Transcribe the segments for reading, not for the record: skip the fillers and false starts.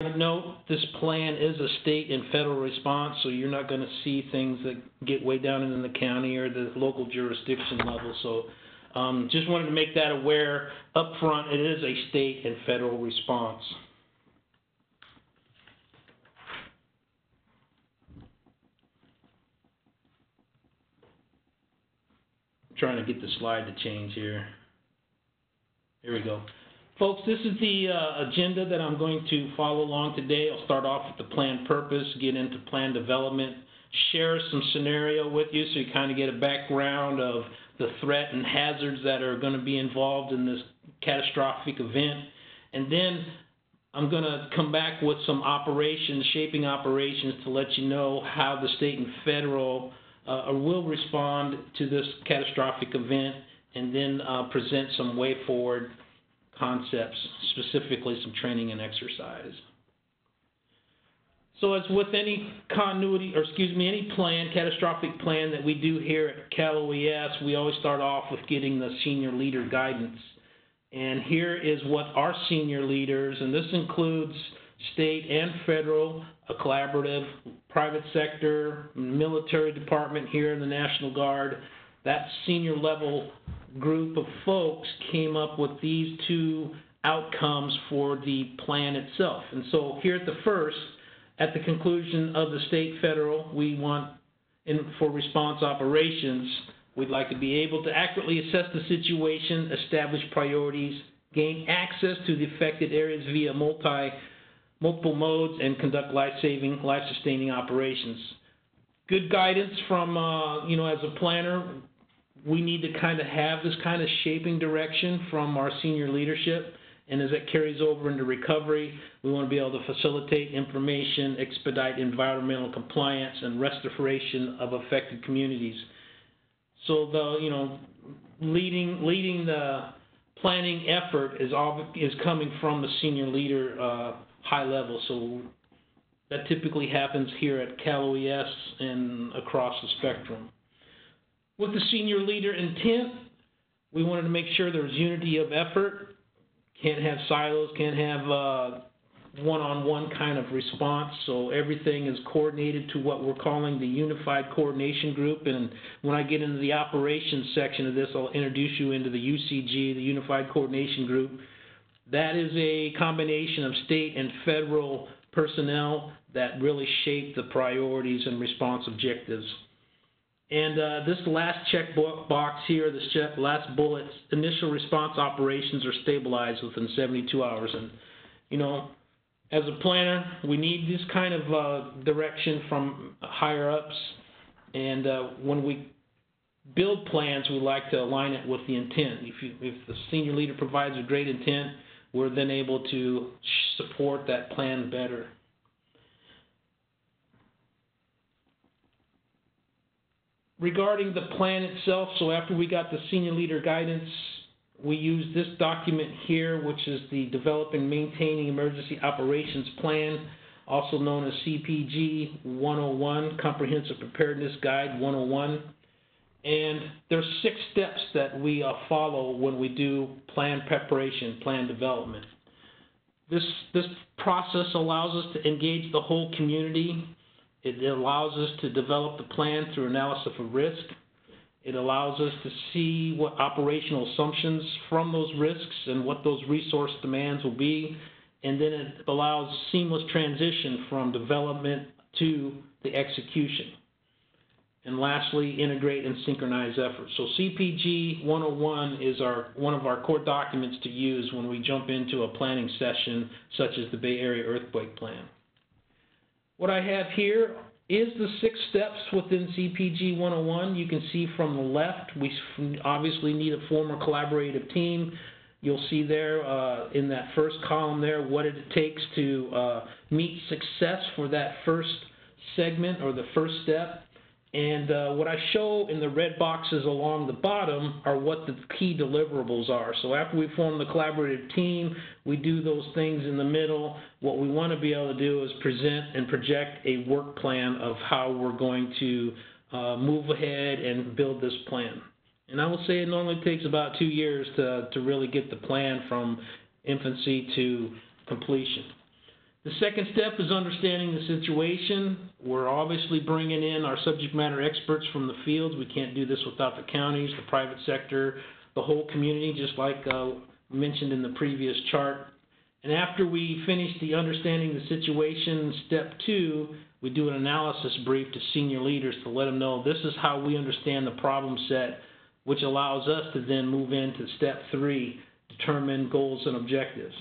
Note, this plan is a state and federal response, so you're not going to see things that get way down in the county or the local jurisdiction level. So just wanted to make that aware up front. It is a state and federal response. I'm trying to get the slide to change here. Here we go. Folks, this is the agenda that I'm going to follow along today. I'll start off with the plan purpose, get into plan development, share some scenario with you so you kind of get a background of the threat and hazards that are going to be involved in this catastrophic event. And then I'm going to come back with some operations, shaping operations to let you know how the state and federal will respond to this catastrophic event, and then present some way forward concepts, specifically some training and exercise. So as with any any plan, catastrophic plan that we do here at Cal OES, we always start off with getting the senior leader guidance. And here is what our senior leaders, and this includes state and federal, a collaborative, private sector, military department here in the National Guard, that senior level group of folks came up with these two outcomes for the plan itself. And so here at the conclusion of the state federal, we want, for response operations, we'd like to be able to accurately assess the situation, establish priorities, gain access to the affected areas via multiple modes, and conduct life-saving, life-sustaining operations. Good guidance from, as a planner, we need to kind of have this kind of shaping direction from our senior leadership, and as it carries over into recovery, we want to be able to facilitate information, expedite environmental compliance, and restoration of affected communities. So leading the planning effort is coming from the senior leader high level. So that typically happens here at Cal OES and across the spectrum. With the senior leader intent, we wanted to make sure there was unity of effort. Can't have silos, can't have one-on-one kind of response, so everything is coordinated to what we're calling the Unified Coordination Group. And when I get into the operations section of this, I'll introduce you into the UCG, the Unified Coordination Group. That is a combination of state and federal personnel that really shape the priorities and response objectives. And this last check box here, this last bullet, initial response operations are stabilized within 72 hours. And, as a planner, we need this kind of direction from higher ups. And when we build plans, we like to align it with the intent. If the senior leader provides a great intent, we're then able to support that plan better. Regarding the plan itself, so after we got the senior leader guidance, we used this document here, which is the Developing Maintaining Emergency Operations Plan, also known as CPG 101, Comprehensive Preparedness Guide 101. And there's 6 steps that we follow when we do plan preparation, plan development. This process allows us to engage the whole community. It allows us to develop the plan through analysis of risk. It allows us to see what operational assumptions from those risks and what those resource demands will be. And then it allows seamless transition from development to the execution. And lastly, integrate and synchronize efforts. So CPG 101 is one of our core documents to use when we jump into a planning session such as the Bay Area Earthquake Plan. What I have here is the 6 steps within CPG 101. You can see from the left, we obviously need to form a collaborative team. You'll see there in that first column there what it takes to meet success for that first segment or the first step. And what I show in the red boxes along the bottom are what the key deliverables are. So after we form the collaborative team, we do those things in the middle. What we want to be able to do is present and project a work plan of how we're going to move ahead and build this plan. And I will say it normally takes about 2 years to really get the plan from infancy to completion. The second step is understanding the situation. We're obviously bringing in our subject matter experts from the fields. We can't do this without the counties, the private sector, the whole community, just like mentioned in the previous chart. And after we finish the understanding the situation, step 2, we do an analysis brief to senior leaders to let them know this is how we understand the problem set, which allows us to then move into step 3, determine goals and objectives.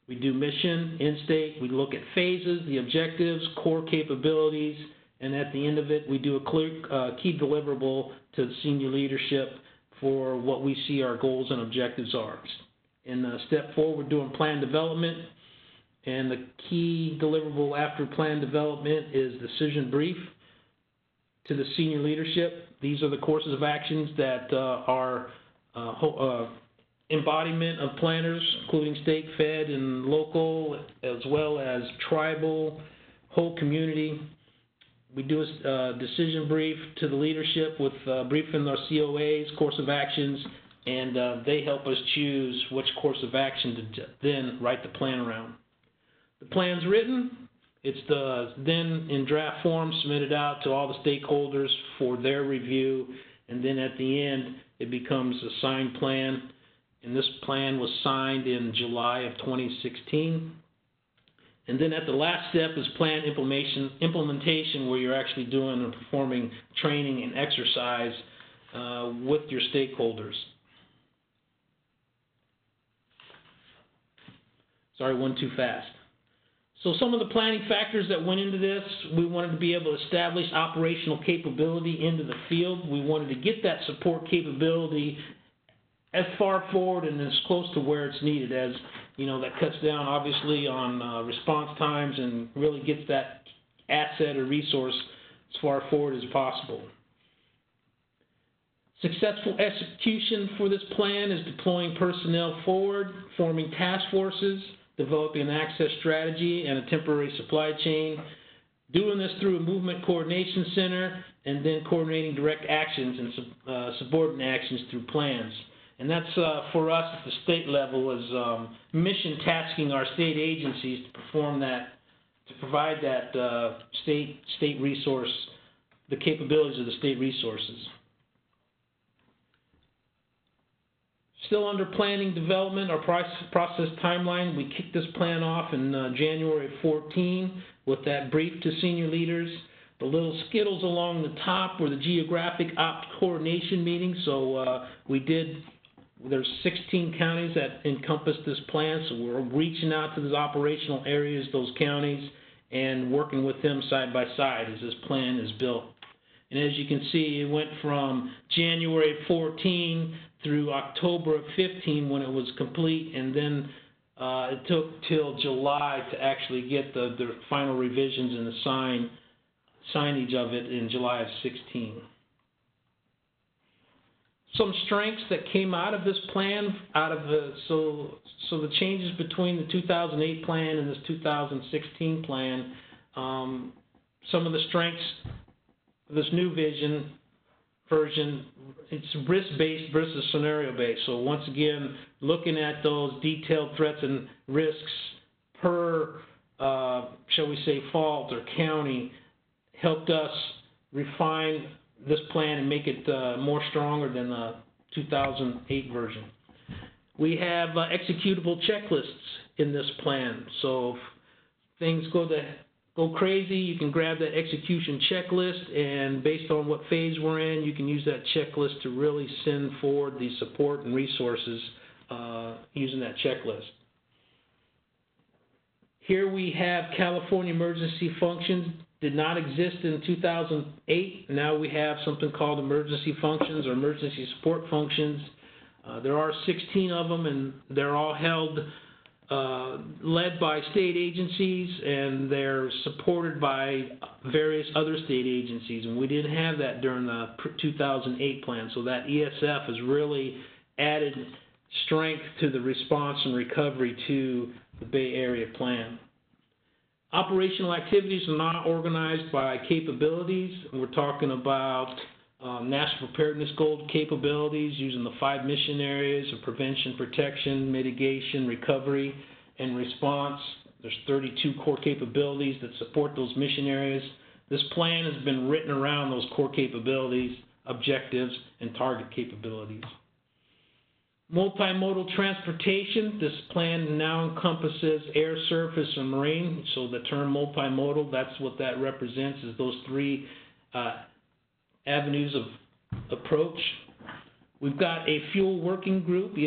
We do mission, in-state, we look at phases, the objectives, core capabilities, and at the end of it, we do a clear key deliverable to the senior leadership for what we see our goals and objectives are. In step 4, we're doing plan development, and the key deliverable after plan development is decision brief to the senior leadership. These are the courses of actions that are embodiment of planners, including state, fed, and local, as well as tribal, whole community. We do a decision brief to the leadership with briefing our COAs, course of actions, and they help us choose which course of action to then write the plan around. The plan's written, it's then in draft form submitted out to all the stakeholders for their review, and then at the end it becomes a signed plan, and this plan was signed in July of 2016. And then at the last step is plan implementation, where you're actually doing and performing training and exercise with your stakeholders. Sorry, went too fast. So some of the planning factors that went into this, we wanted to be able to establish operational capability into the field. We wanted to get that support capability as far forward and as close to where it's needed, as you know, that cuts down obviously on response times and really gets that asset or resource as far forward as possible. Successful execution for this plan is deploying personnel forward, forming task forces, developing an access strategy and a temporary supply chain, doing this through a movement coordination center, and then coordinating direct actions and subordinate actions through plans. And that's for us at the state level is mission tasking our state agencies to perform that, to provide that state resource, the capabilities of the state resources. Still under planning development, our process timeline, we kicked this plan off in January of 14 with that brief to senior leaders. The little skittles along the top were the geographic ops coordination meetings. So there's 16 counties that encompass this plan. So we're reaching out to those operational areas, those counties, and working with them side by side as this plan is built. And as you can see, it went from January 14 through October of 15 when it was complete, and then it took till July to actually get the final revisions and the signage of it in July of 16. Some strengths that came out of this plan, so the changes between the 2008 plan and this 2016 plan, some of the strengths of this new version, it's risk-based versus scenario-based. So once again, looking at those detailed threats and risks per, shall we say, fault or county, helped us refine this plan and make it more stronger than the 2008 version. We have executable checklists in this plan. So if things go crazy, you can grab that execution checklist, and based on what phase we're in, you can use that checklist to really send forward the support and resources using that checklist. Here we have California emergency functions. Did not exist in 2008. Now we have something called emergency functions or emergency support functions. There are 16 of them, and they're all held led by state agencies, and they're supported by various other state agencies, and we didn't have that during the 2008 plan, so that ESF has really added strength to the response and recovery to the Bay Area plan. Operational activities are not organized by capabilities. We're talking about national preparedness goal capabilities using the 5 mission areas of prevention, protection, mitigation, recovery, and response. There's 32 core capabilities that support those mission areas. This plan has been written around those core capabilities, objectives, and target capabilities. Multimodal transportation. This plan now encompasses air, surface, and marine. So the term multimodal, that's what that represents, is those three avenues of approach. We've got a fuel working group,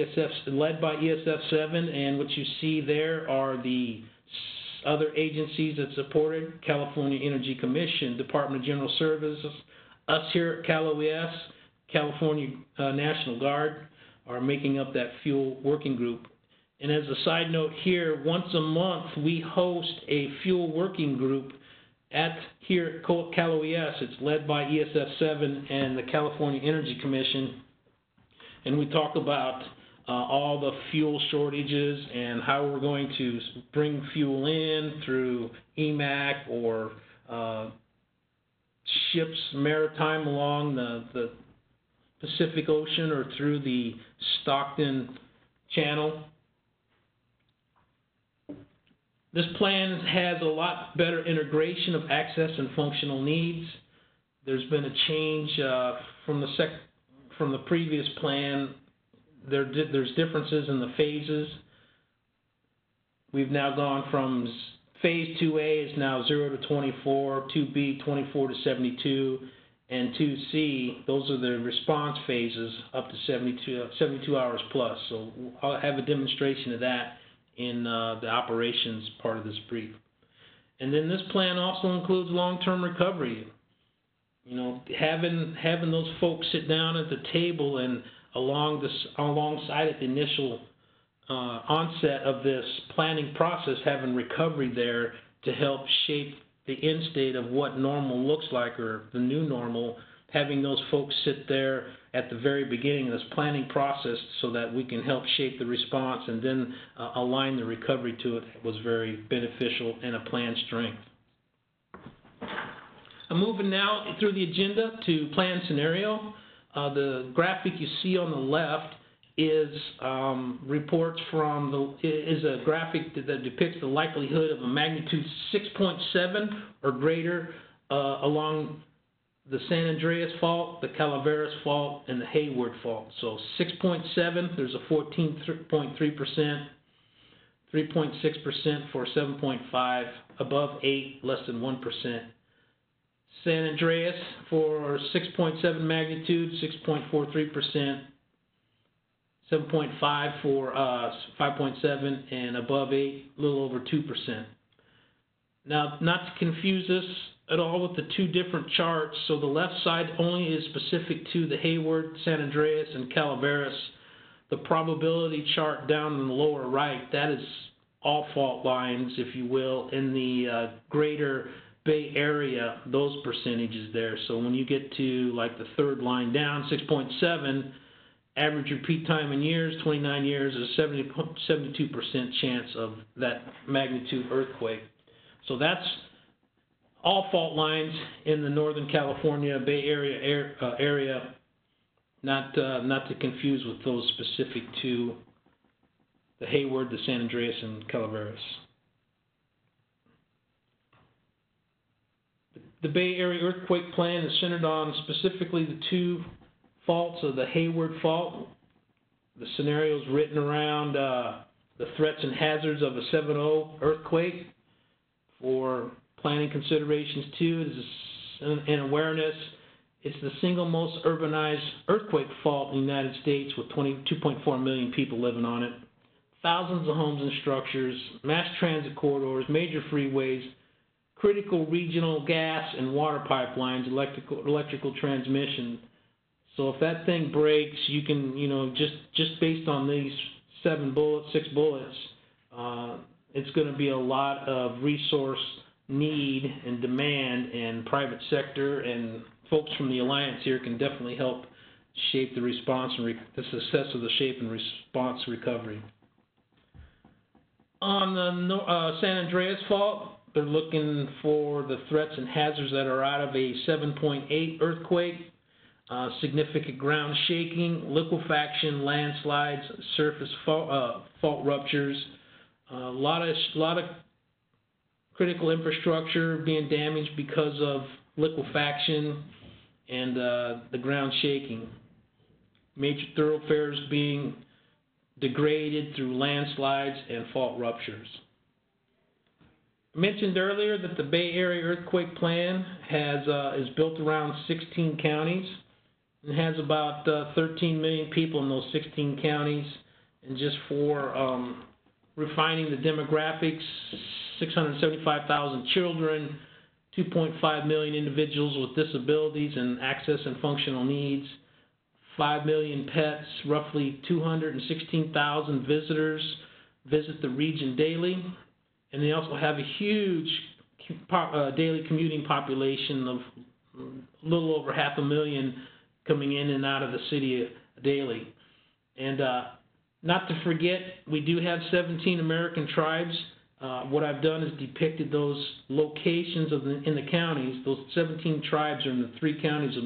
led by ESF7, and what you see there are the other agencies that support it: California Energy Commission, Department of General Services, us here at Cal OES, California National Guard are making up that fuel working group. And as a side note here, once a month we host a fuel working group here at Cal OES. It's led by ESF7 and the California Energy Commission, and we talk about all the fuel shortages and how we're going to bring fuel in through EMAC or ships maritime along the Pacific Ocean or through the Stockton Channel. This plan has a lot better integration of access and functional needs. There's been a change from the previous plan. There's differences in the phases. We've now gone from phase 2A is now 0 to 24, 2B 24 to 72, and 2C, those are the response phases up to 72 hours plus. So I'll have a demonstration of that in the operations part of this brief. And then this plan also includes long-term recovery. You know, having those folks sit down at the table and alongside at the initial onset of this planning process, having recovery there to help shape the end state of what normal looks like, or the new normal, having those folks sit there at the very beginning of this planning process so that we can help shape the response and then align the recovery to it was very beneficial and a plan strength. I'm moving now through the agenda to plan scenario. The graphic you see on the left is is a graphic that depicts the likelihood of a magnitude 6.7 or greater along the San Andreas Fault, the Calaveras Fault, and the Hayward Fault. So 6.7, there's a 14.3%, 3.6% for 7.5, above 8, less than 1%. San Andreas for 6.7 magnitude, 6.43%, 7.5 for 5.7, and above 8, a little over 2%. Now, not to confuse this at all with the two different charts, so the left side only is specific to the Hayward, San Andreas, and Calaveras. The probability chart down in the lower right, that is all fault lines, if you will, in the greater Bay Area, those percentages there. So when you get to like the third line down, 6.7, average repeat time in years, 29 years, is 72% chance of that magnitude earthquake. So that's all fault lines in the Northern California Bay Area area, not to confuse with those specific to the Hayward, the San Andreas, and Calaveras. The Bay Area earthquake plan is centered on specifically the two faults of the Hayward Fault. The scenario is written around the threats and hazards of a 7.0 earthquake. For planning considerations too, it is an awareness. It's the single most urbanized earthquake fault in the United States with 22.4 million people living on it. Thousands of homes and structures, mass transit corridors, major freeways, critical regional gas and water pipelines, electrical transmission. So if that thing breaks, you can, just based on these 6 bullets, it's going to be a lot of resource need and demand, and private sector and folks from the Alliance here can definitely help shape the response and the success of the shape and response recovery. On the San Andreas Fault, they're looking for the threats and hazards that are out of a 7.8 earthquake, significant ground shaking, liquefaction, landslides, surface fault ruptures, a lot of critical infrastructure being damaged because of liquefaction and the ground shaking. Major thoroughfares being degraded through landslides and fault ruptures. I mentioned earlier that the Bay Area Earthquake Plan is built around 16 counties and has about 13 million people in those 16 counties. And just for refining the demographics, 675,000 children, 2.5 million individuals with disabilities and access and functional needs, 5 million pets, roughly 216,000 visitors visit the region daily, and they also have a huge daily commuting population of a little over 500,000 coming in and out of the city daily. And not to forget, we do have 17 American tribes. What I've done is depicted those locations in the counties. Those 17 tribes are in the 3 counties,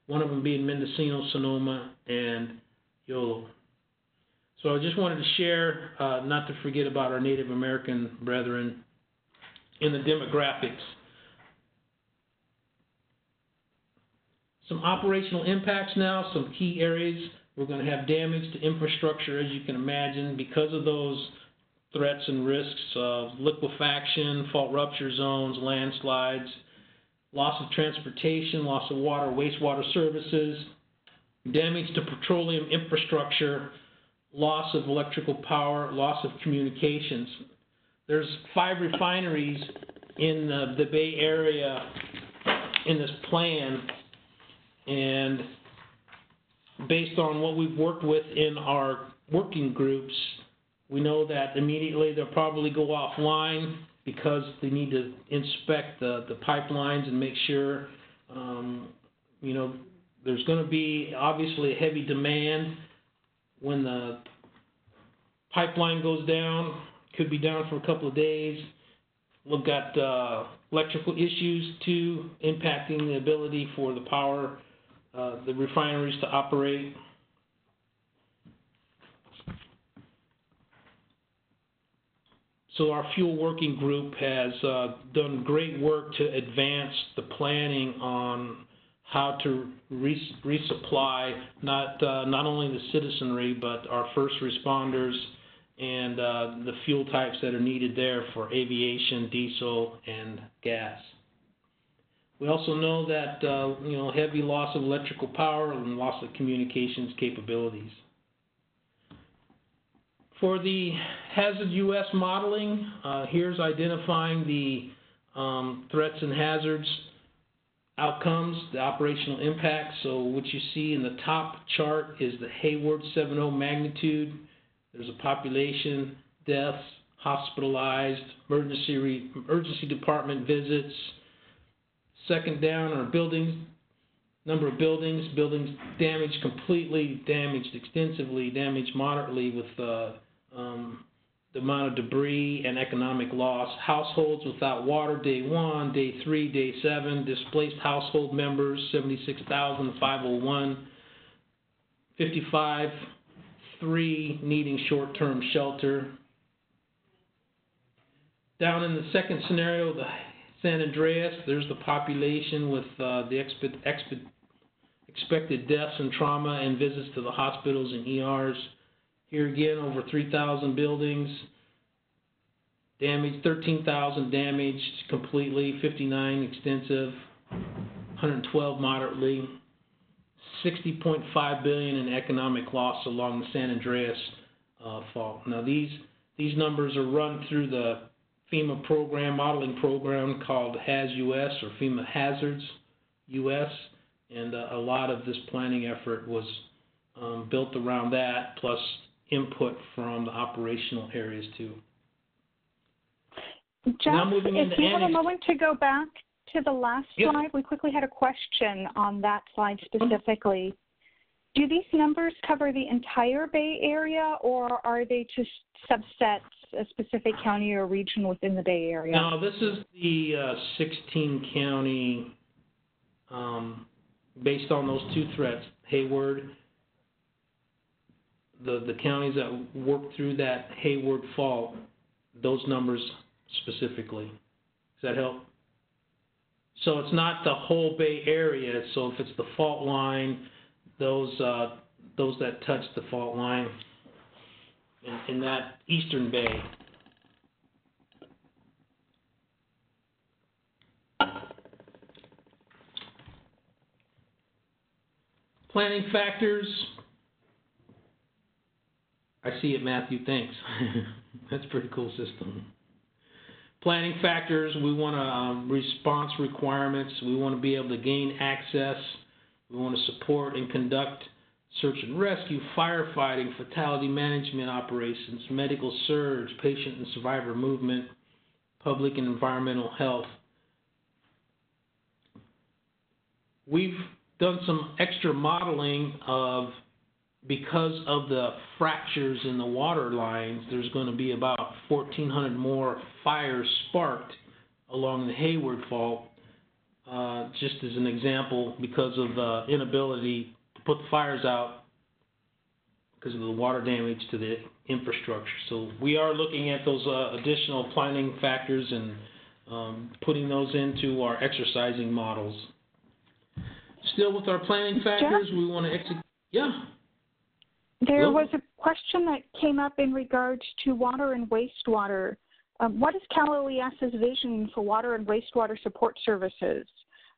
one of them being Mendocino, Sonoma, and Yolo. So I just wanted to share, not to forget about our Native American brethren in the demographics. Some operational impacts now, some key areas. We're going to have damage to infrastructure, as you can imagine, because of those threats and risks of liquefaction, fault rupture zones, landslides, loss of transportation, loss of water, wastewater services, damage to petroleum infrastructure, loss of electrical power, loss of communications. There's 5 refineries in the Bay Area in this plan, and based on what we've worked with in our working groups, we know that immediately they'll probably go offline because they need to inspect the pipelines and make sure, there's going to be obviously a heavy demand when the pipeline goes down. Could be down for a couple of days. We've got electrical issues too, impacting the ability for the power, the refineries to operate. So our fuel working group has done great work to advance the planning on how to resupply not only the citizenry but our first responders and the fuel types that are needed there for aviation, diesel, and gas. We also know that heavy loss of electrical power and loss of communications capabilities. For the Hazard US modeling, here's identifying the threats and hazards, outcomes, the operational impacts. So what you see in the top chart is the Hayward 7.0 magnitude. There's a population, deaths, hospitalized, emergency department visits. Second down are buildings, number of buildings damaged completely, damaged extensively, damaged moderately with the amount of debris and economic loss. Households without water, day 1, day 3, day 7. Displaced household members, 76,501. 55, 3 needing short-term shelter. Down in the second scenario, the San Andreas, there's the population with the expected deaths and trauma and visits to the hospitals and ERs. Here again, over 3,000 buildings damaged, 13,000 damaged completely, 59 extensive, 112 moderately, 60.5 billion in economic loss along the San Andreas fault. Now these numbers are run through the FEMA modeling program called HAZ-US, or FEMA Hazards US, and a lot of this planning effort was built around that, plus input from the operational areas too. Jeff, if you have a moment to go back to the last slide, we quickly had a question on that slide specifically. Do these numbers cover the entire Bay Area, or are they just subsets, a specific county or region within the Bay Area? No, this is the 16 county, based on those 2 threats, Hayward, the counties that work through that Hayward fault, those numbers specifically. Does that help? So it's not the whole Bay Area. So if it's the fault line, those that touch the fault line in that eastern bay. Planning factors. I see it, Matthew. Thanks. That's a pretty cool system. Planning factors, we want response requirements. We want to be able to gain access. We want to support and conduct search and rescue, firefighting, fatality management operations, medical surge, patient and survivor movement, public and environmental health. We've done some extra modeling of, because of the fractures in the water lines, there's going to be about 1,400 more fires sparked along the Hayward Fault, just as an example, because of the inability to put the fires out because of the water damage to the infrastructure. So we are looking at those additional planning factors and putting those into our exercising models. Still with our planning factors, we want to execute. Yeah. There was a question that came up in regards to water and wastewater. What is Cal OES's vision for water and wastewater support services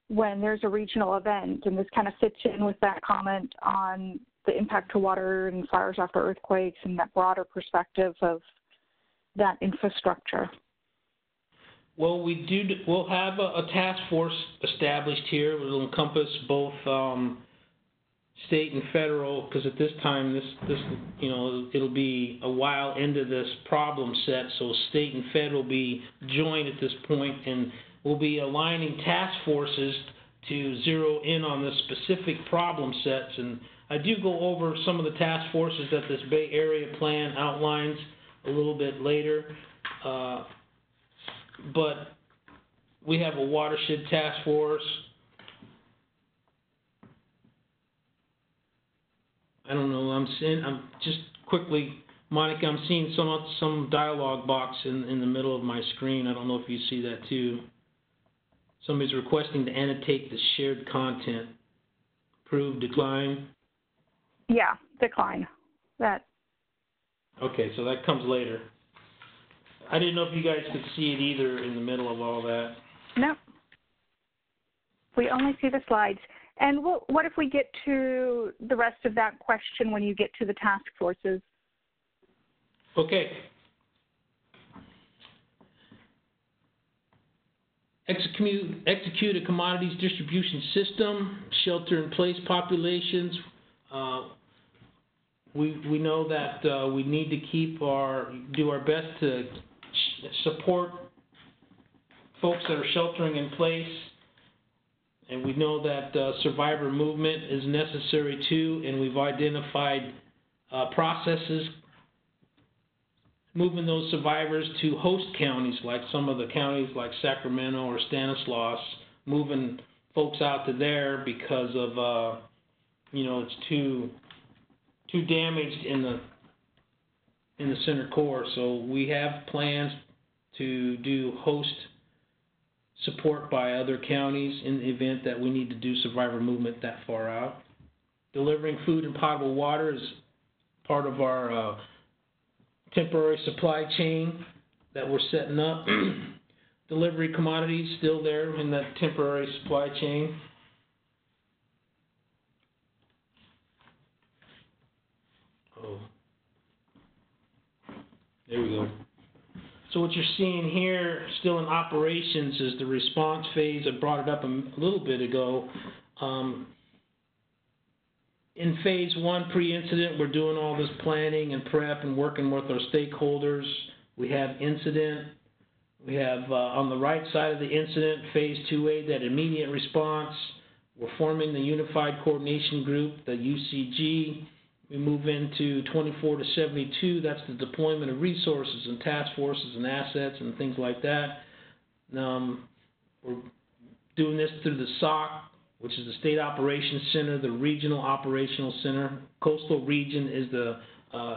when there's a regional event? And this kind of fits in with that comment on the impact to water and fires after earthquakes and that broader perspective of that infrastructure. Well, we'll have a task force established here. It will encompass both state and federal, because at this time, this it'll be a while into this problem set. So state and federal will be joined at this point, and we'll be aligning task forces to zero in on the specific problem sets. And I do go over some of the task forces that this Bay Area plan outlines a little bit later. But we have a watershed task force. I don't know. I'm just quickly, Monica. I'm seeing some dialog box in the middle of my screen. I don't know if you see that too. Somebody's requesting to annotate the shared content. Approve, decline. Yeah, decline. That. Okay, so that comes later. I didn't know if you guys could see it either in the middle of all that. No. We only see the slides. And what if we get to the rest of that question when you get to the task forces? Okay. Execute a commodities distribution system, shelter in place populations. We know that we need to do our best to support folks that are sheltering in place, and we know that survivor movement is necessary too, and we've identified processes moving those survivors to host counties, like some of the counties like Sacramento or Stanislaus, moving folks out to there because of it's too damaged in the center core. So we have plans to do host support by other counties in the event that we need to do survivor movement that far out. Delivering food and potable water is part of our temporary supply chain that we're setting up. Delivery commodities still there in that temporary supply chain. Oh, there we go. So what you're seeing here, still in operations, is the response phase. I brought it up a little bit ago. In phase one, pre-incident, we're doing all this planning and prep and working with our stakeholders. We have incident. We have, on the right side of the incident, phase 2A, that immediate response. We're forming the Unified Coordination Group, the UCG. We move into 24 to 72. That's the deployment of resources and task forces and assets and things like that. We're doing this through the SOC, which is the State Operations Center, the Regional Operational Center. Coastal Region is the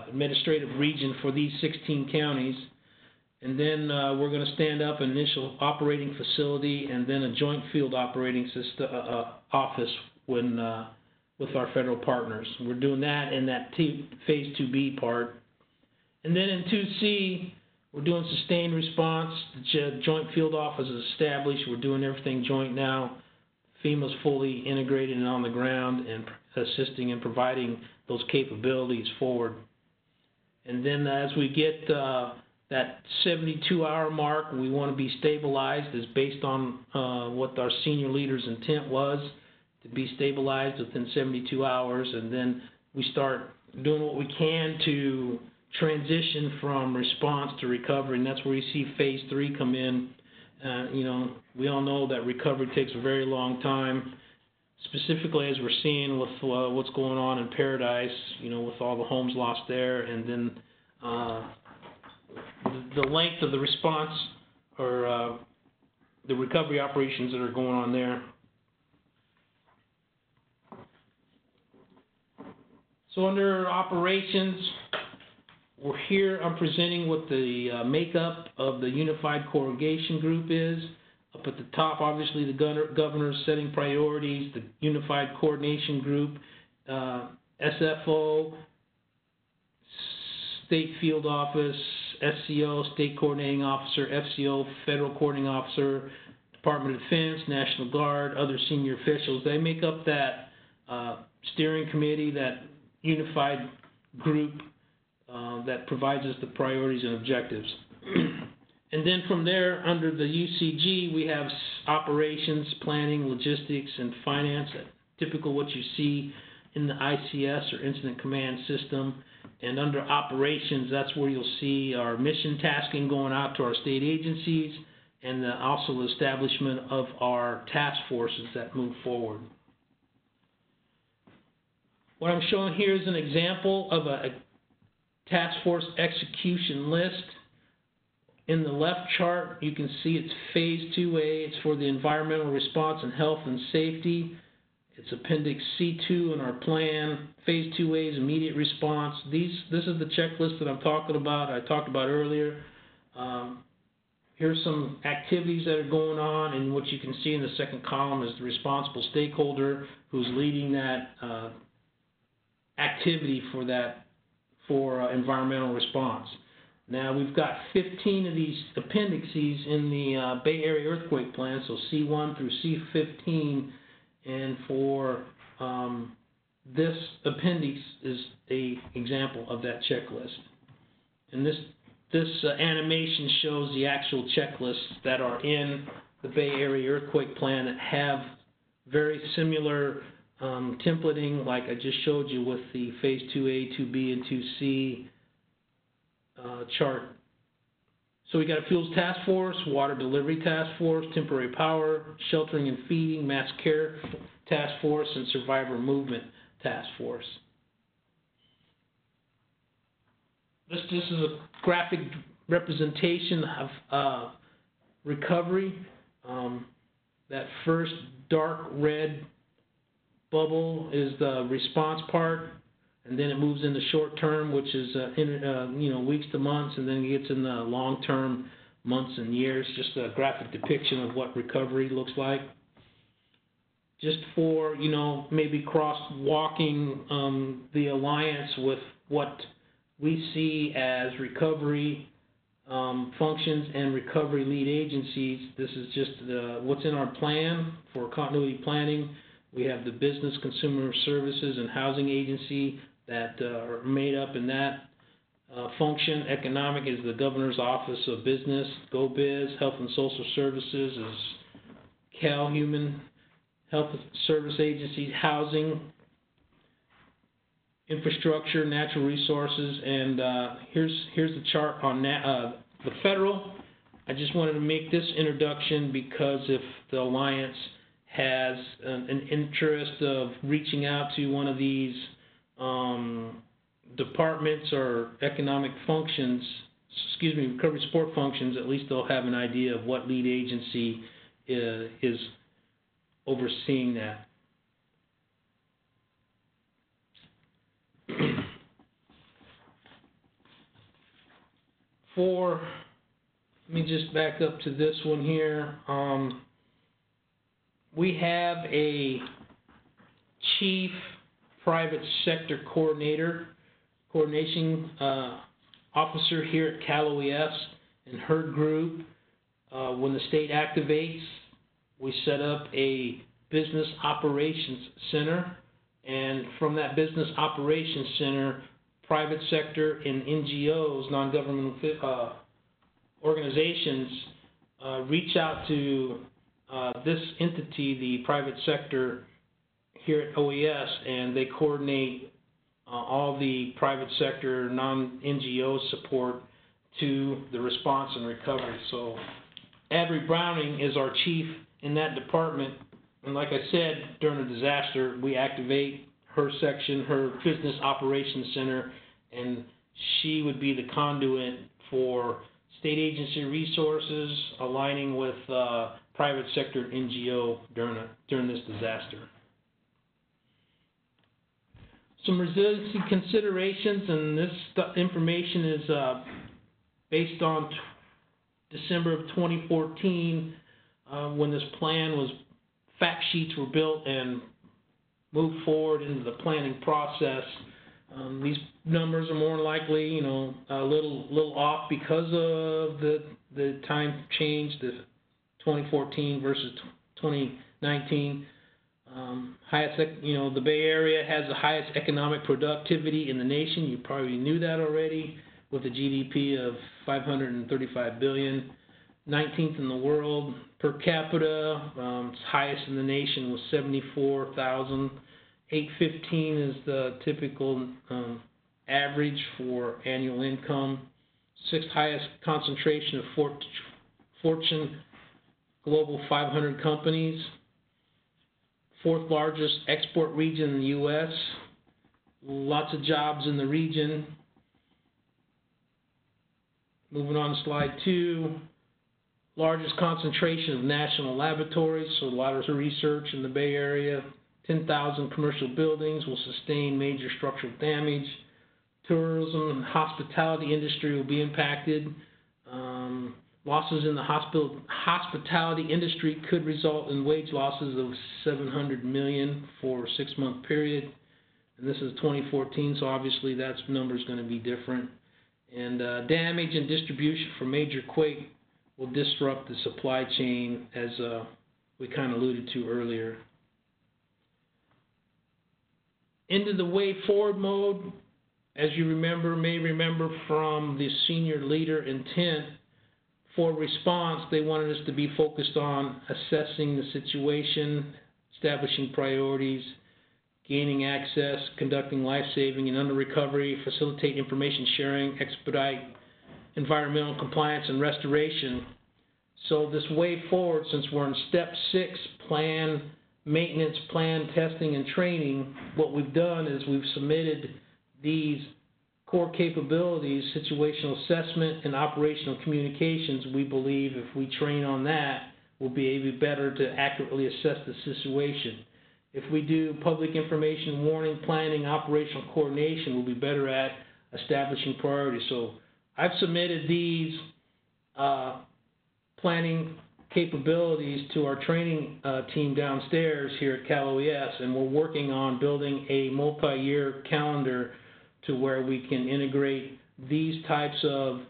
administrative region for these 16 counties. And then we're going to stand up an initial operating facility and then a joint field operating system, office when, with our federal partners. We're doing that in that Phase 2B part. And then in 2C, we're doing sustained response. The joint field office is established. We're doing everything joint now. FEMA's fully integrated and on the ground and assisting and providing those capabilities forward. And then as we get that 72-hour mark, we want to be stabilized, is based on what our senior leader's intent was, to be stabilized within 72 hours. And then we start doing what we can to transition from response to recovery, and that's where you see Phase 3 come in. You know, we all know that recovery takes a very long time, specifically as we're seeing with what's going on in Paradise, you know, with all the homes lost there, and then the length of the response or the recovery operations that are going on there. So under operations, we're here, I'm presenting what the makeup of the Unified Coordination Group is. Up at the top, obviously, the governor's setting priorities, the Unified Coordination Group, SFO, State Field Office, SCO, State Coordinating Officer, FCO, Federal Coordinating Officer, Department of Defense, National Guard, other senior officials. They make up that steering committee, that unified group that provides us the priorities and objectives. And then from there, under the UCG, we have operations, planning, logistics, and finance, typical what you see in the ICS or Incident Command System. And under operations, that's where you'll see our mission tasking going out to our state agencies, and also the establishment of our task forces that move forward. What I'm showing here is an example of a task force execution list. In the left chart, you can see it's Phase 2A. It's for the environmental response and health and safety. It's Appendix C2 in our plan. Phase 2A is immediate response. This is the checklist that I'm talking about, I talked about earlier. Here's some activities that are going on, and what you can see in the second column is the responsible stakeholder who's leading that activity for environmental response. Now, we've got 15 of these appendices in the Bay Area Earthquake Plan, so C1 through C15, and for this appendix is an example of that checklist. And this animation shows the actual checklists that are in the Bay Area Earthquake Plan that have very similar templating, like I just showed you with the Phase 2A, 2B, and 2C chart. So we got a fuels task force, water delivery task force, temporary power, sheltering and feeding, mass care task force, and survivor movement task force. This is a graphic representation of recovery. That first dark red bubble is the response part, and then it moves into short term, which is weeks to months, and then it gets in the long term, months and years. Just a graphic depiction of what recovery looks like. Just for maybe cross-walking the alliance with what we see as recovery functions and recovery lead agencies. This is just what's in our plan for continuity planning. We have the Business Consumer Services and Housing Agency that are made up in that function. Economic is the Governor's Office of Business. GoBiz. Health and Social Services is Cal Human Health Service Agency. Housing, Infrastructure, Natural Resources, and here's the chart on the federal. I just wanted to make this introduction because if the Alliance has an interest of reaching out to one of these departments or economic functions, recovery support functions, at least they'll have an idea of what lead agency is overseeing that. For Let me just back up to this one here. We have a chief private sector coordination officer here at Cal OES and her group. When the state activates, we set up a business operations center, and from that business operations center, private sector and NGOs, non-governmental organizations, reach out to this entity, the private sector here at OES, and they coordinate all the private sector, non-NGO support to the response and recovery. So Adri Browning is our chief in that department, and like I said, during a disaster, we activate her section, her business operations center, and she would be the conduit for state agency resources aligning with private sector NGO during this disaster. Some resiliency considerations, and this information is based on December of 2014 when this plan was, fact sheets were built and moved forward into the planning process. These numbers are more likely, a little off because of the time change, the 2014 versus 2019. The Bay Area has the highest economic productivity in the nation. You probably knew that already, with a GDP of $535 billion, 19th in the world per capita. It's highest in the nation with 74,000. 815 is the typical average for annual income. Sixth highest concentration of Fortune Global 500 companies. Fourth largest export region in the U.S. Lots of jobs in the region. Moving on to slide 2. Largest concentration of national laboratories, so a lot of research in the Bay Area. 10,000 commercial buildings will sustain major structural damage. Tourism and hospitality industry will be impacted. Losses in the hospitality industry could result in wage losses of $700 million for a 6-month period. And this is 2014, so obviously that number is going to be different. And damage and distribution from major quake will disrupt the supply chain, as we kind of alluded to earlier. Into the way forward mode, as you may remember from the senior leader intent for response, they wanted us to be focused on assessing the situation, establishing priorities, gaining access, conducting life-saving and under-recovery, facilitate information sharing, expedite environmental compliance and restoration. So this way forward, since we're in step 6, plan, maintenance, plan, testing, and training, what we've done is we've submitted these core capabilities, situational assessment and operational communications. We believe if we train on that, we'll be able better to accurately assess the situation. If we do public information warning, planning, operational coordination, we'll be better at establishing priorities. So I've submitted these planning capabilities to our training team downstairs here at Cal OES, and we're working on building a multi-year calendar to where we can integrate these types of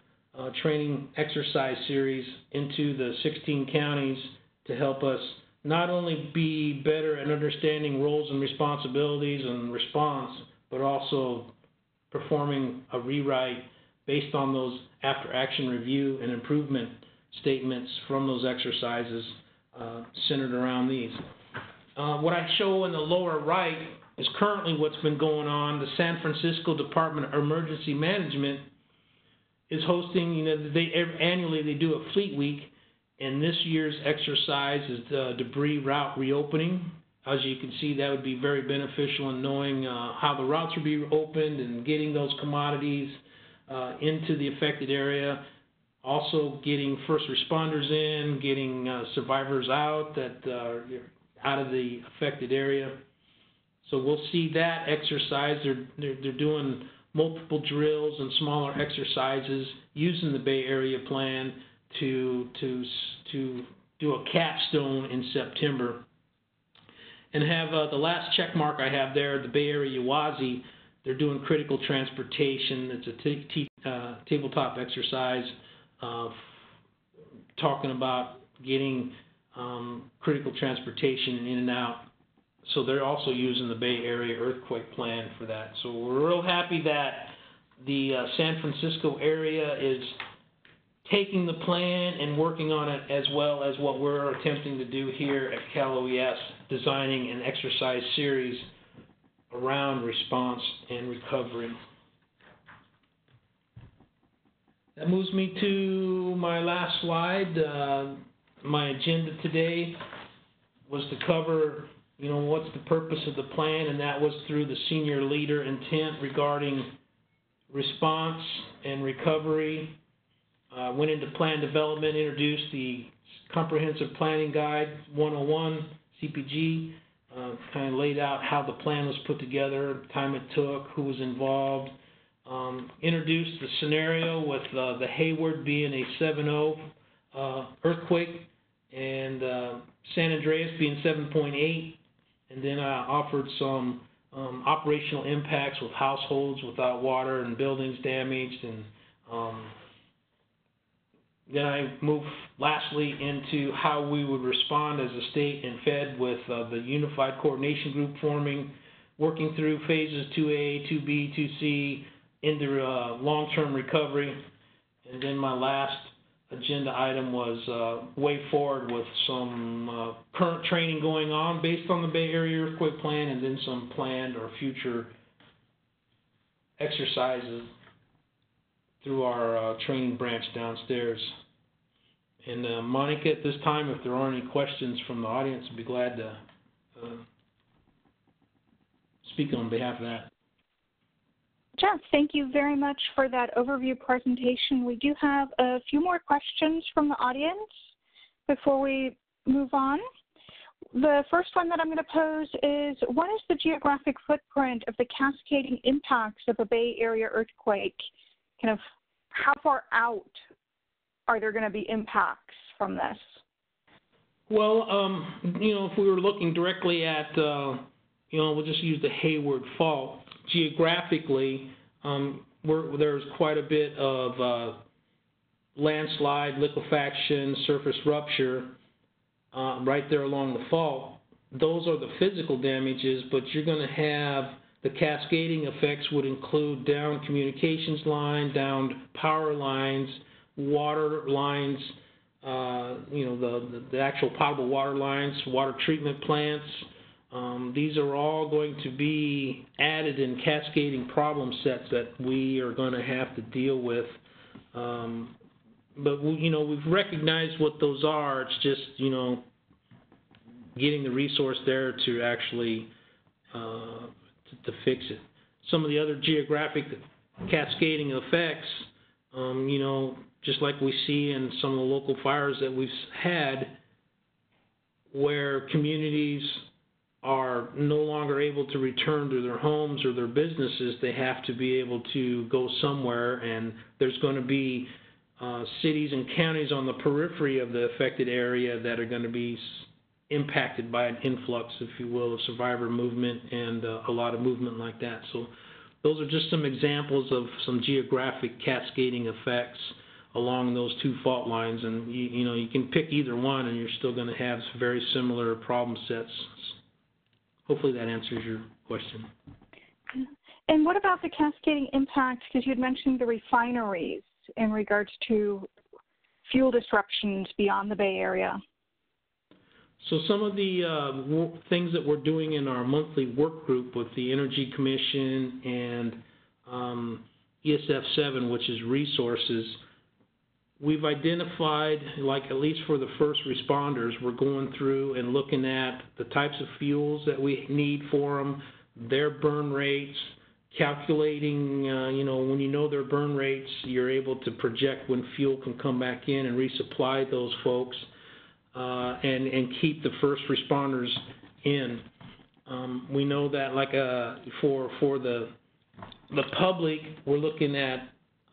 training exercise series into the 16 counties to help us not only be better at understanding roles and responsibilities and response, but also performing a rewrite based on those after-action review and improvement statements from those exercises centered around these. What I show in the lower right is currently what's been going on. The San Francisco Department of Emergency Management is hosting, annually they do a fleet week, and this year's exercise is the debris route reopening. As you can see, that would be very beneficial in knowing how the routes will be opened and getting those commodities into the affected area. Also getting first responders in, getting survivors out out of the affected area. So we'll see that exercise. They're doing multiple drills and smaller exercises using the Bay Area plan to do a capstone in September. And have the last check mark I have there, the Bay Area UASI, they're doing critical transportation. It's a tabletop exercise talking about getting critical transportation in and out. So they're also using the Bay Area earthquake plan for that. So we're real happy that the San Francisco area is taking the plan and working on it, as well as what we're attempting to do here at Cal OES, designing an exercise series around response and recovery. That moves me to my last slide. My agenda today was to cover, what's the purpose of the plan, and that was through the senior leader intent regarding response and recovery. Went into plan development, introduced the Comprehensive Planning Guide 101, CPG, kind of laid out how the plan was put together, time it took, who was involved, introduced the scenario with the Hayward being a 7.0 earthquake and San Andreas being 7.8, and then I offered some operational impacts with households without water and buildings damaged, and then I moved lastly into how we would respond as a state and Fed with the Unified Coordination Group forming, working through phases 2A, 2B, 2C into long-term recovery. And then my last agenda item was way forward with some current training going on based on the Bay Area earthquake plan, and then some planned or future exercises through our training branch downstairs. And Monica, at this time, if there are any questions from the audience, I'd be glad to speak on behalf of that. Jeff, thank you very much for that overview presentation. We do have a few more questions from the audience before we move on. The first one that I'm going to pose is, what is the geographic footprint of the cascading impacts of a Bay Area earthquake? Kind of how far out are there going to be impacts from this? Well, if we were looking directly at, we'll just use the Hayward Fault. Geographically, there's quite a bit of landslide, liquefaction, surface rupture right there along the fault. Those are the physical damages, but you're going to have the cascading effects would include down communications line, down power lines, water lines, the actual potable water lines, water treatment plants. These are all going to be added in cascading problem sets that we are going to have to deal with. But we've recognized what those are. It's just getting the resource there to actually to fix it. Some of the other geographic cascading effects, just like we see in some of the local fires that we've had, where communities are no longer able to return to their homes or their businesses, they have to be able to go somewhere, and there's going to be cities and counties on the periphery of the affected area that are going to be impacted by an influx, if you will, of survivor movement and a lot of movement like that. So those are just some examples of some geographic cascading effects along those two fault lines, and you can pick either one and you're still going to have very similar problem sets. Hopefully that answers your question. And what about the cascading impacts, because you had mentioned the refineries in regards to fuel disruptions beyond the Bay Area? So some of the things that we're doing in our monthly work group with the Energy Commission and ESF7, which is resources, we've identified, like at least for the first responders, we're going through and looking at the types of fuels that we need for them, their burn rates, calculating, when you know their burn rates, you're able to project when fuel can come back in and resupply those folks. And keep the first responders in. We know that, like for the public, we're looking at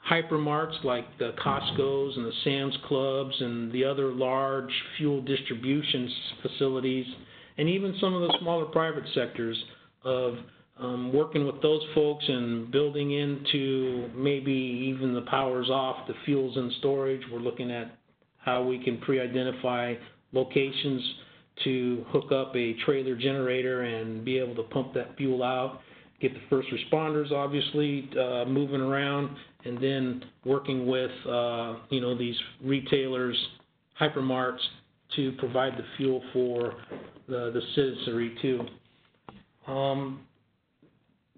hypermarts like the Costco's and the Sam's Clubs and the other large fuel distribution facilities, and even some of the smaller private sectors of working with those folks and building into maybe even the power's off, the fuel's in storage. We're looking at how we can pre-identify locations to hook up a trailer generator and be able to pump that fuel out, get the first responders obviously moving around, and then working with these retailers, hypermarts, to provide the fuel for the citizenry too.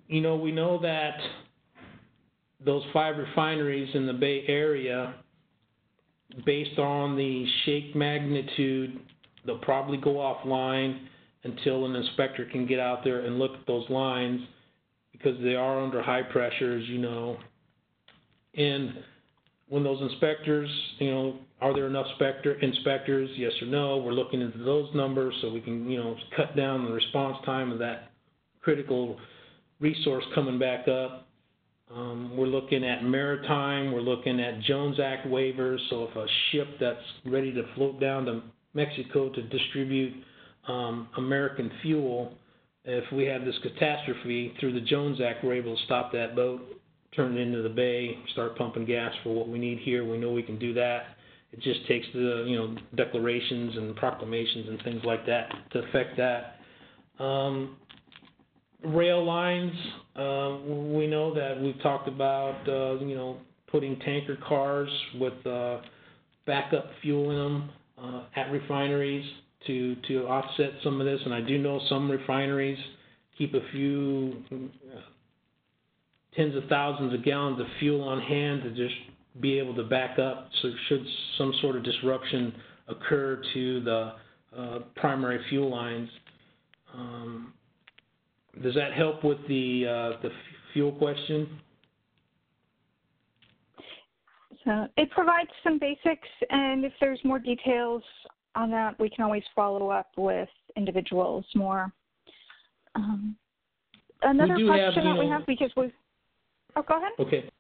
We know that those 5 refineries in the Bay Area, based on the shake magnitude, they'll probably go offline until an inspector can get out there and look at those lines, because they are under high pressure, as you know. And when those inspectors, are there enough inspectors, yes or no? We're looking into those numbers so we can, cut down the response time of that critical resource coming back up. We're looking at maritime, we're looking at Jones Act waivers, so if a ship that's ready to float down to Mexico to distribute American fuel, if we have this catastrophe, through the Jones Act, we're able to stop that boat, turn it into the bay, start pumping gas for what we need here. We know we can do that. It just takes the declarations and proclamations and things like that to affect that. Rail lines, we know that we've talked about putting tanker cars with backup fuel in them at refineries to offset some of this. And I do know some refineries keep a few tens of thousands of gallons of fuel on hand to just be able to back up, so should some sort of disruption occur to the primary fuel lines. Does that help with the fuel question? So it provides some basics, and if there's more details on that, we can always follow up with individuals more. Another question that we have, because we... Oh, go ahead. Okay.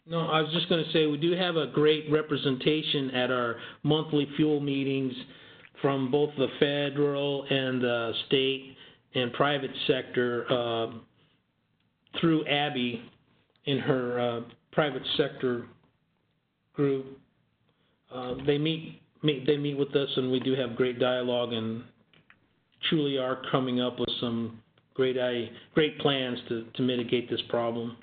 No, I was just going to say, we do have a great representation at our monthly fuel meetings from both the federal and the state and private sector through Abby in her private sector group. They meet with us, and we do have great dialogue, and truly are coming up with some great plans to mitigate this problem.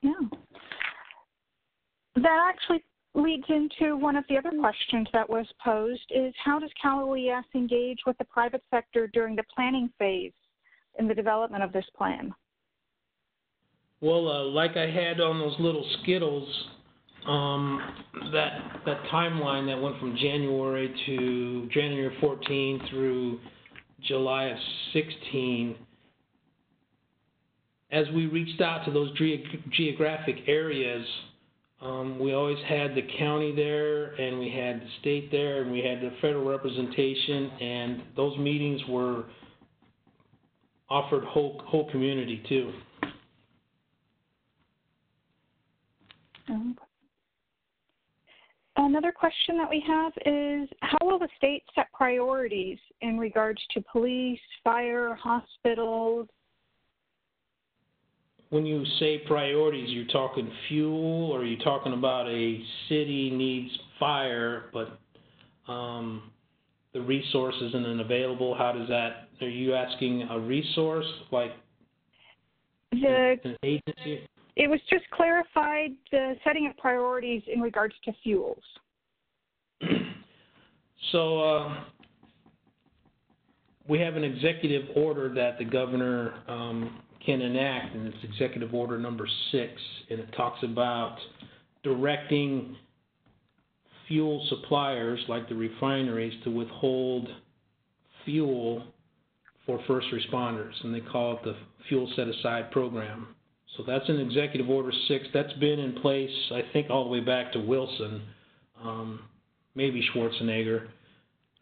Yeah. That actually leads into one of the other questions that was posed, is how does Cal OES engage with the private sector during the planning phase in the development of this plan? Well, like I had on those little Skittles, that timeline that went from January 14 through July of 16, as we reached out to those geographic areas, we always had the county there, and we had the state there, and we had the federal representation, and those meetings were offered whole community too. Another question that we have is, how will the state set priorities in regards to police, fire, hospitals? When you say priorities, you're talking fuel, or are you talking about a city needs fire, but the resource isn't available? How does that, are you asking a resource, like an agency? It was just clarified the setting of priorities in regards to fuels. So we have an executive order that the governor can enact, and it's Executive Order number 6, and it talks about directing fuel suppliers like the refineries to withhold fuel for first responders, and they call it the Fuel Set Aside Program. So that's in Executive Order 6. That's been in place, I think, all the way back to Wilson, maybe Schwarzenegger,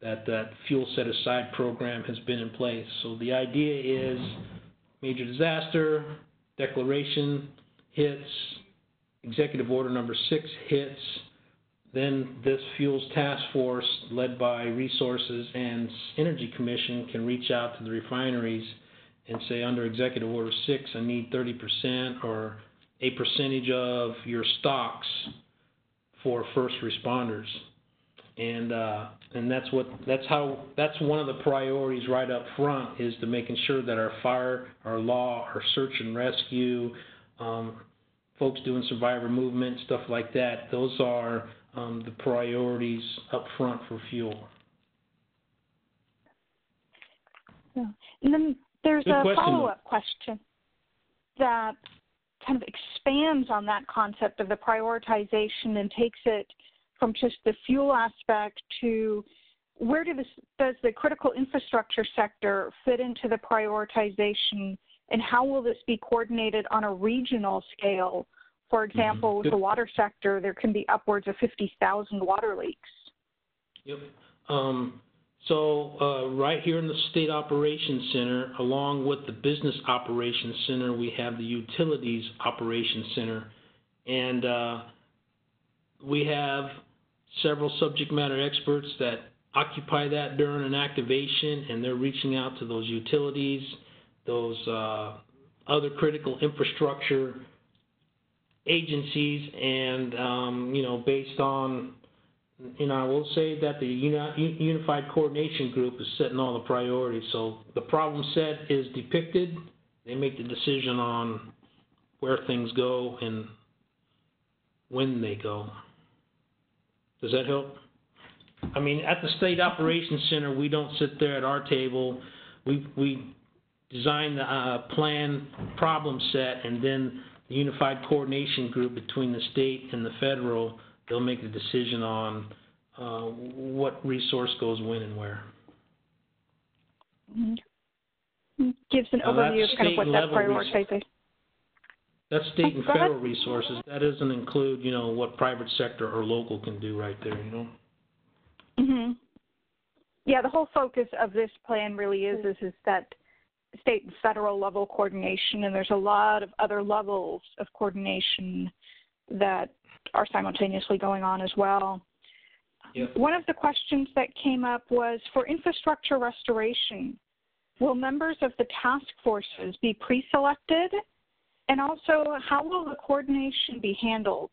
that Fuel Set Aside Program has been in place. So the idea is major disaster, declaration hits, executive order number 6 hits, then this fuels task force led by Resources and Energy Commission can reach out to the refineries and say, under executive order 6, I need 30% or a percentage of your stocks for first responders. And that's one of the priorities right up front, is to making sure that our fire, our law, our search and rescue, folks doing survivor movement, stuff like that, those are the priorities up front for fuel. Yeah. And then there's a follow-up question that kind of expands on that concept of the prioritization and takes it from just the fuel aspect to where does the critical infrastructure sector fit into the prioritization, and how will this be coordinated on a regional scale? For example, with the water sector, there can be upwards of 50,000 water leaks. Yep. So right here in the State Operations Center, along with the Business Operations Center, we have the Utilities Operations Center. And we have several subject matter experts that occupy that during an activation, and they're reaching out to those utilities, those other critical infrastructure agencies, and based on, I will say that the Unified Coordination Group is setting all the priorities. So the problem set is depicted. They make the decision on where things go and when they go. Does that help? I mean, at the State Operations Center, we don't sit there at our table. We design the plan problem set, and then the Unified Coordination Group between the state and the federal, they'll make the decision on what resource goes when and where. Gives an overview of kind of what that prioritization. That's state and federal resources. That doesn't include, what private sector or local can do right there, Mhm. Yeah, the whole focus of this plan really is that state and federal level coordination, and there's a lot of other levels of coordination that are simultaneously going on as well. Yep. One of the questions that came up was, for infrastructure restoration, will members of the task forces be pre-selected? And also, how will the coordination be handled?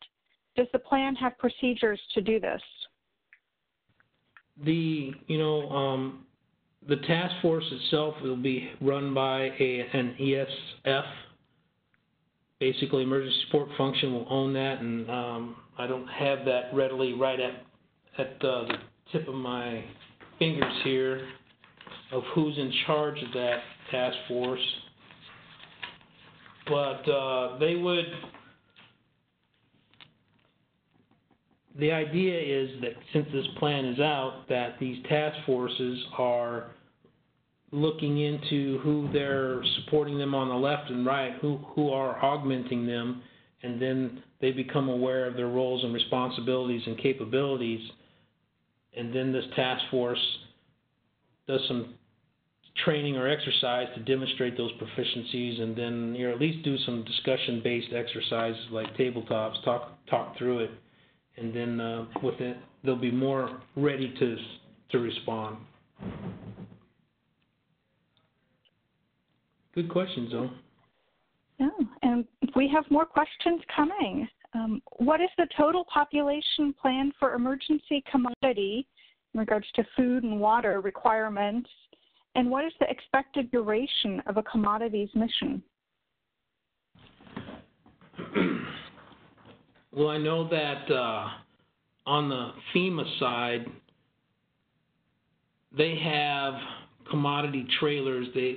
Does the plan have procedures to do this? The task force itself will be run by an ESF. Basically, emergency support function will own that, and I don't have that readily right at the tip of my fingers here of who's in charge of that task force. But the idea is that since this plan is out, that these task forces are looking into who they're supporting them on the left and right, who are augmenting them, and then they become aware of their roles and responsibilities and capabilities, and then this task force does some training or exercise to demonstrate those proficiencies, and then at least do some discussion-based exercises like tabletops, talk through it, and then with it they'll be more ready to respond. Good questions, though. Yeah, and we have more questions coming. What is the total population plan for emergency commodity in regards to food and water requirements? And what is the expected duration of a commodities mission? Well, I know that on the FEMA side, they have commodity trailers. They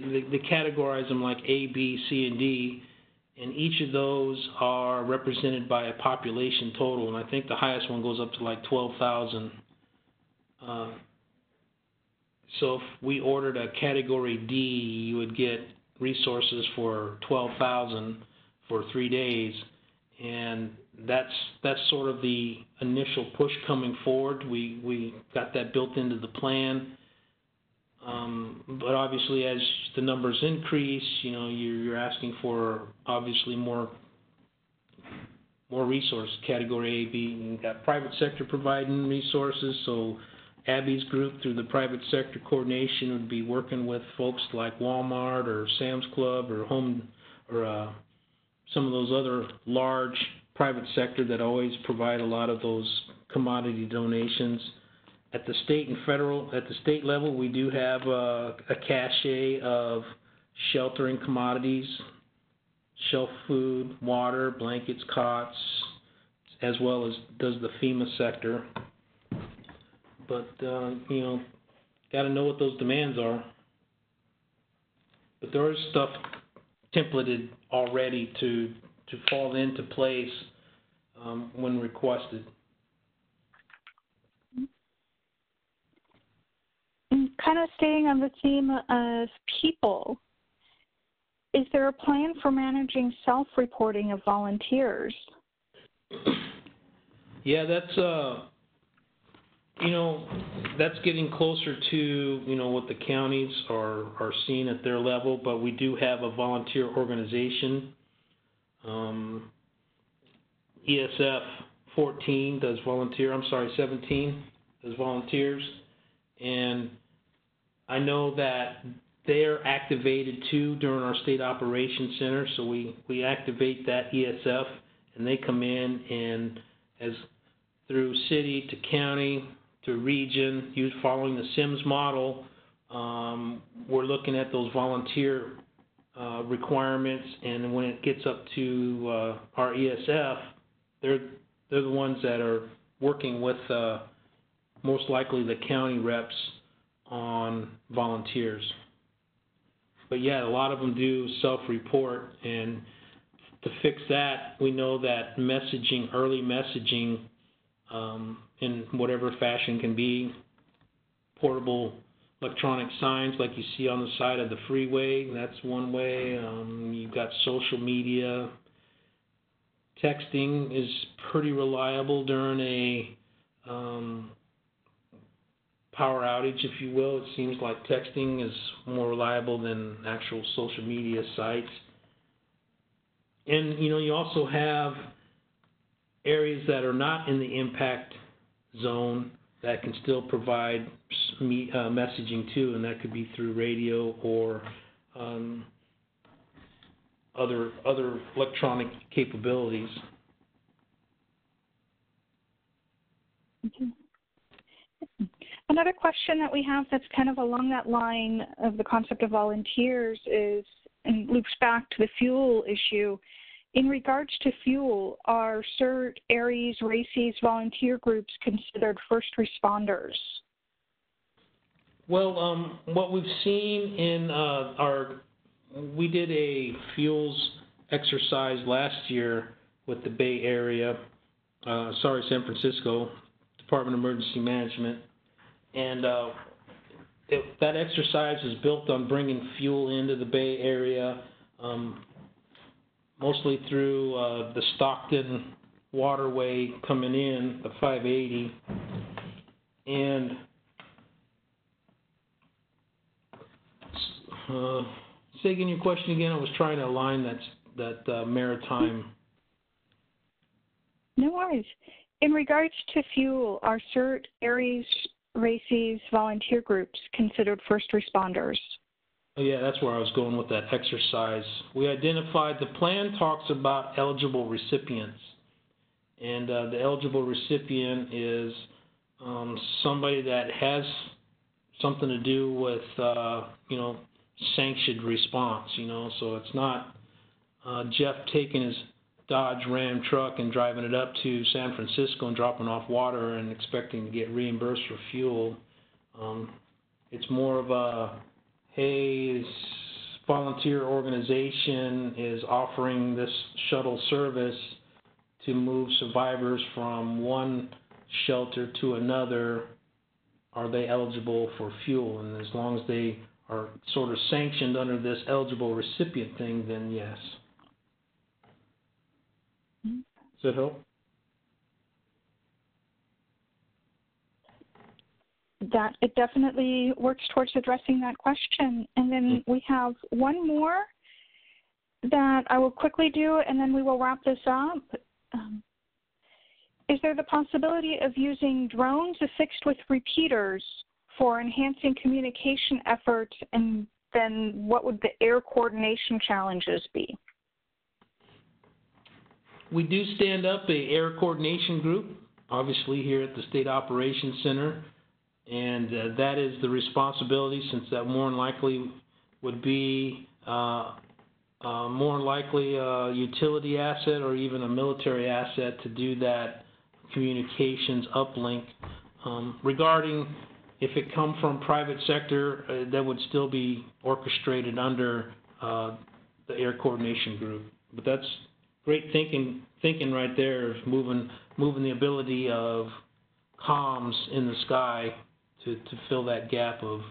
categorize them like A, B, C, and D, and each of those are represented by a population total, and I think the highest one goes up to like 12,000. So if we ordered a category D, you would get resources for 12,000 for 3 days, and that's sort of the initial push coming forward. We got that built into the plan. But obviously, as the numbers increase, you're asking for obviously more resources. Category A, B. You've got private sector providing resources, so Abby's group through the private sector coordination would be working with folks like Walmart or Sam's Club or some of those other large private sector that always provide a lot of those commodity donations. At the state level, we do have a cache of sheltering commodities, shelf food, water, blankets, cots, as well as does the FEMA sector. But, got to know what those demands are. But there is stuff templated already to fall into place when requested. Kind of staying on the theme of people, is there a plan for managing self-reporting of volunteers? Yeah, that's that's getting closer to what the counties are seeing at their level. But we do have a volunteer organization. ESF 14 does volunteer. 17 does volunteers, and I know that they're activated too during our state operations center. So we activate that ESF, and they come in and as through city to county to region, following the SIMS model. We're looking at those volunteer requirements, and when it gets up to our ESF, they're the ones that are working with most likely the county reps on volunteers. But yeah, a lot of them do self-report, and to fix that, we know that early messaging in whatever fashion can be, portable electronic signs like you see on the side of the freeway, that's one way. You've got social media. Texting is pretty reliable during a power outage, if you will. It seems like texting is more reliable than actual social media sites. And, you also have areas that are not in the impact zone that can still provide messaging too, and that could be through radio or other electronic capabilities. Another question that we have that's kind of along that line of the concept of volunteers is, and loops back to the fuel issue. In regards to fuel, are CERT, ARES, RACES volunteer groups considered first responders? Well, what we've seen in we did a fuels exercise last year with the Bay Area, San Francisco Department of Emergency Management, and that exercise is built on bringing fuel into the Bay Area, mostly through the Stockton waterway coming in, the 580, and say again your question again. I was trying to align that maritime. No worries. In regards to fuel, are CERT, ARES, RACES volunteer groups considered first responders? Oh yeah, that's where I was going with that exercise. We identified, the plan talks about eligible recipients, and the eligible recipient is somebody that has something to do with sanctioned response. So it's not Jeff taking his Dodge Ram truck and driving it up to San Francisco and dropping off water and expecting to get reimbursed for fuel. It's more of a, hey, this volunteer organization is offering this shuttle service to move survivors from one shelter to another. Are they eligible for fuel? And as long as they are sort of sanctioned under this eligible recipient thing, then yes. Does that help? that it definitely works towards addressing that question. And then we have one more that I will quickly do, and then we will wrap this up. Is there the possibility of using drones affixed with repeaters for enhancing communication efforts, and then what would the air coordination challenges be? We do stand up a air coordination group, obviously here at the State Operations Center, and that is the responsibility, since that more than likely would be more likely a utility asset or even a military asset to do that communications uplink. Regarding if it come from private sector, that would still be orchestrated under the air coordination group. But that's great thinking right there, moving the ability of comms in the sky to fill that gap of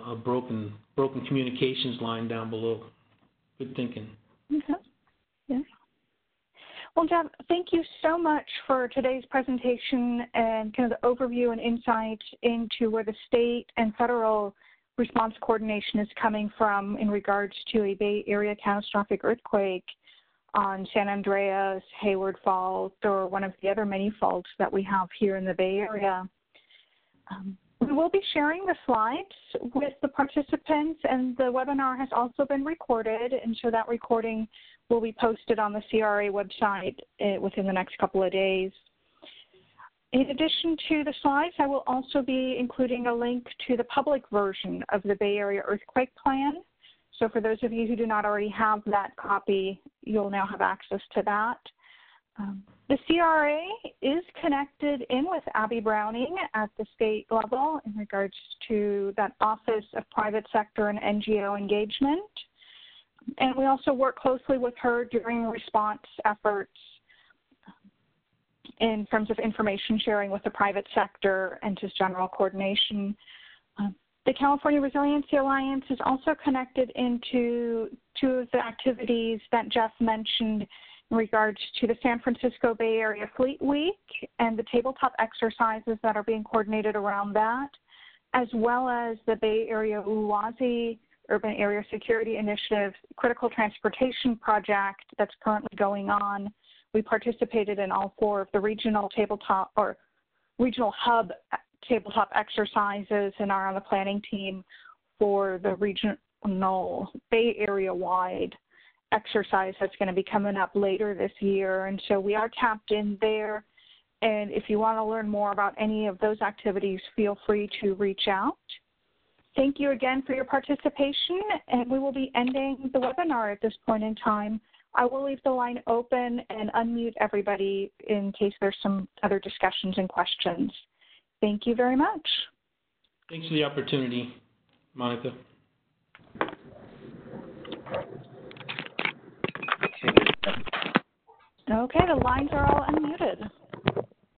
a broken communications line down below. Good thinking. Okay. Yeah. Well, Jeff, thank you so much for today's presentation and kind of the overview and insight into where the state and federal response coordination is coming from in regards to a Bay Area catastrophic earthquake on San Andreas, Hayward Fault, or one of the other many faults that we have here in the Bay Area. We will be sharing the slides with the participants, and the webinar has also been recorded, and so that recording will be posted on the CRA website within the next couple of days. In addition to the slides, I will also be including a link to the public version of the Bay Area Earthquake Plan. So for those of you who do not already have that copy, you'll now have access to that. The CRA is connected in with Abby Browning at the state level in regards to that Office of Private Sector and NGO Engagement. And we also work closely with her during response efforts in terms of information sharing with the private sector and just general coordination. The California Resiliency Alliance is also connected into two of the activities that Jeff mentioned in regards to the San Francisco Bay Area Fleet Week and the tabletop exercises that are being coordinated around that, as well as the Bay Area UASI Urban Area Security Initiative Critical Transportation Project that's currently going on. We participated in all four of the regional tabletop or regional hub tabletop exercises and are on the planning team for the regional Bay Area-wide exercise that's going to be coming up later this year. And so we are tapped in there. And if you want to learn more about any of those activities, feel free to reach out. Thank you again for your participation, and we will be ending the webinar at this point in time. I will leave the line open and unmute everybody in case there's some other discussions and questions. Thank you very much. Thanks for the opportunity, Monica. Okay, the lines are all unmuted.